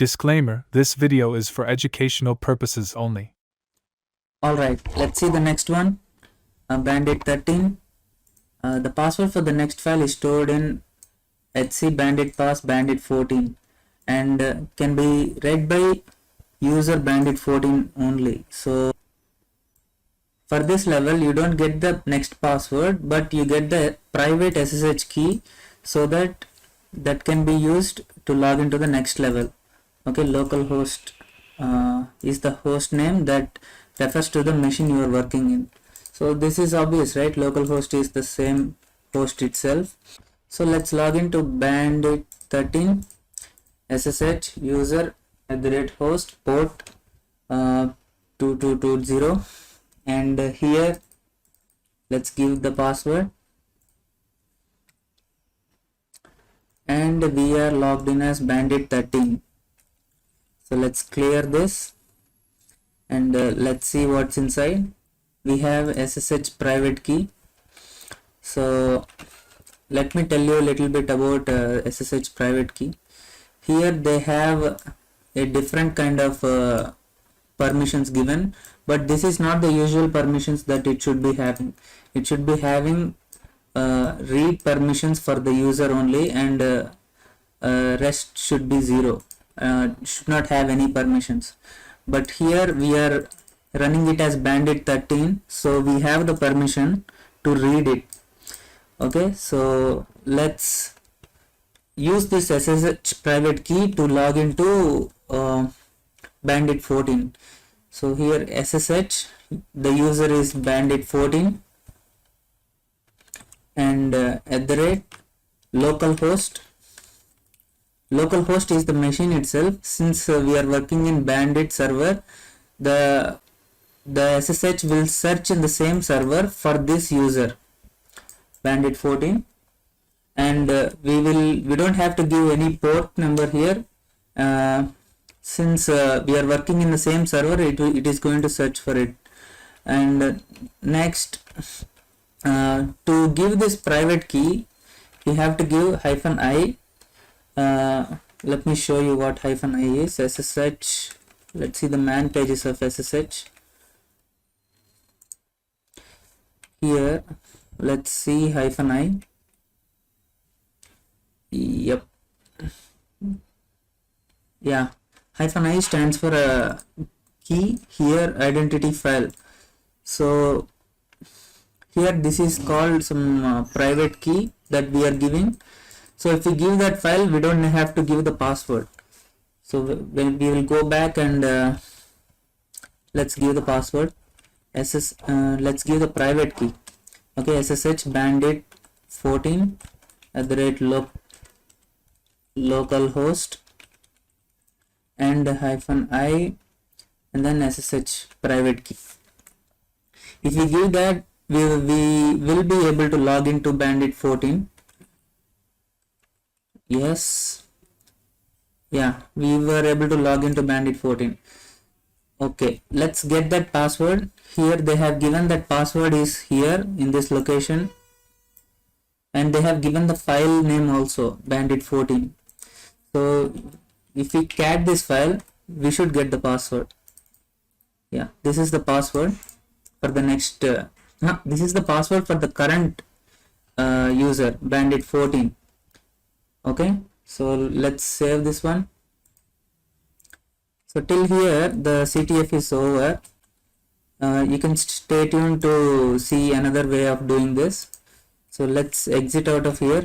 Disclaimer: this video is for educational purposes only. Alright, let's see the next one. Bandit 13. The password for the next file is stored in etc bandit pass bandit 14 and can be read by user bandit 14 only. So for this level you don't get the next password, but you get the private SSH key, so that can be used to log into the next level. Okay, localhost is the host name that refers to the machine you are working in. So this is obvious, right? Localhost is the same host itself. So let's log into bandit 13 SSH user @host port 2220, and here let's give the password, and we are logged in as bandit 13. So let's clear this and let's see what's inside. We have SSH private key. So let me tell you a little bit about SSH private key. Here they have a different kind of permissions given, but this is not the usual permissions that it should be having. It should be having read permissions for the user only, and rest should be 0. Should not have any permissions. But here we are running it as bandit 13, so we have the permission to read it. Okay, so let's use this SSH private key to log into bandit 14. So here SSH, the user is bandit 14, and @localhost. Localhost is the machine itself. Since we are working in bandit server, the SSH will search in the same server for this user bandit 14, and we don't have to give any port number here. Since we are working in the same server, it is going to search for it. And next, to give this private key, we have to give -i. Let me show you what -i is. SSH, let's see the man pages of SSH. Here let's see -i. Yep, yeah, -i stands for a key, here identity file. So here this is called some private key that we are giving. So if we give that file, we don't have to give the password. So when we will go back and let's give the password. Let's give the private key. Okay, SSH bandit 14 @localhost and -i, and then SSH private key. If we give that, we will be able to log into bandit 14. Yes, yeah, we were able to log into bandit 14. Okay, let's get that password. Here they have given that password is here in this location, and they have given the file name also, bandit 14. So if we cat this file, we should get the password. Yeah, this is the password for the next this is the password for the current user bandit 14. Okay, so let's save this one. So till here the CTF is over. You can stay tuned to see another way of doing this. So let's exit out of here.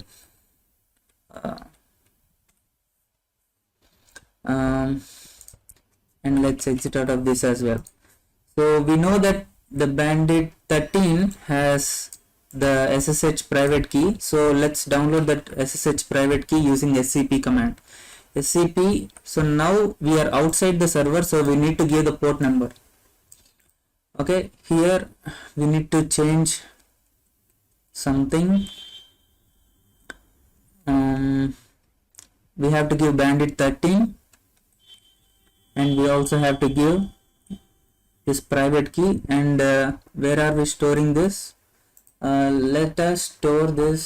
And let's exit out of this as well. So we know that the bandit 13 has the SSH private key. So let's download that SSH private key using scp command. scp. So now we are outside the server, so we need to give the port number. Okay, here we need to change something. We have to give bandit 13, and we also have to give this private key. And where are we storing this? Let us store this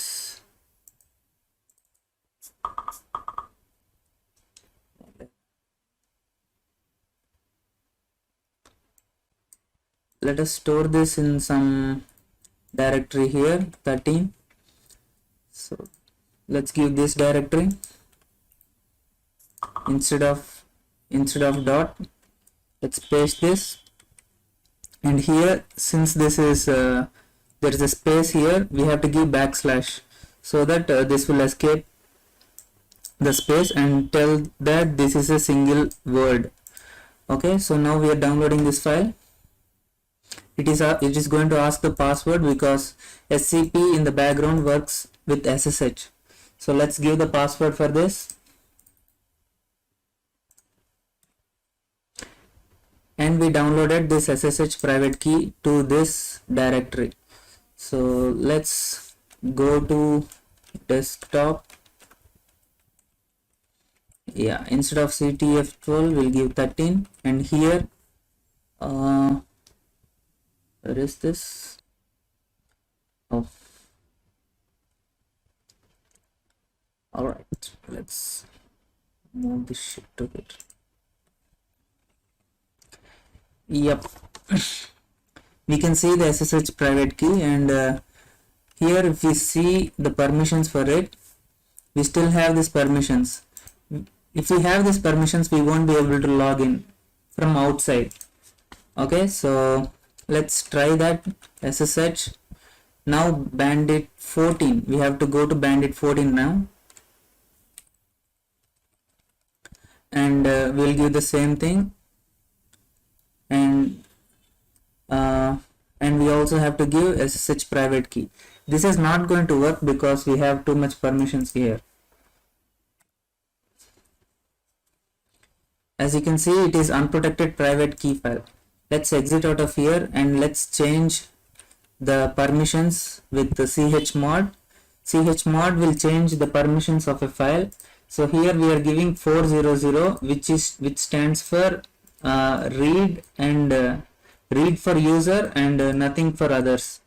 let us store this in some directory here, 13. So let's give this directory instead of dot, let's paste this, and here since this is there is a space here, we have to give backslash so that this will escape the space and tell that this is a single word. Okay, so now we are downloading this file. It is going to ask the password because SCP in the background works with SSH. So let's give the password for this, and we downloaded this SSH private key to this directory. So let's go to desktop. Yeah, instead of CTF12 we'll give 13, and here where is this? Oh, all right, let's move this shit to it. Yep. We can see the SSH private key, and here if we see the permissions for it, we still have these permissions. If we have these permissions, we won't be able to log in from outside. Okay, so let's try that. SSH. Now Bandit 14, we have to go to Bandit 14 now, and we'll give the same thing, and we also have to give SSH private key. This is not going to work because we have too much permissions here. As you can see, it is unprotected private key file. Let's exit out of here and let's change the permissions with the chmod. Chmod will change the permissions of a file. So here we are giving 400, which stands for read for user and nothing for others.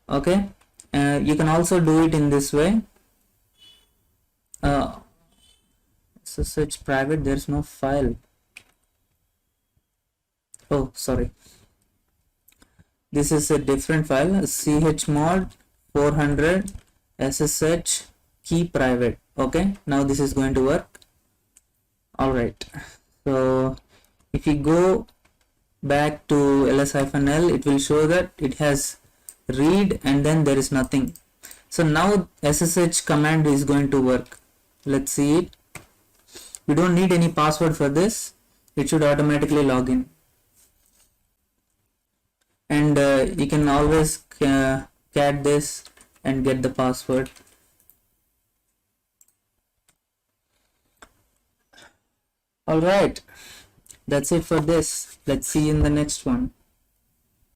Okay, you can also do it in this way. SSH private, there is no file. Oh, sorry, this is a different file. Chmod 400 SSH key private. Okay, now this is going to work. All right, so if you go back to ls-l, it will show that it has read and then there is nothing. So now SSH command is going to work. Let's see it. We don't need any password for this. It should automatically log in, and you can always cat this and get the password. All right, that's it for this. Let's see you in the next one.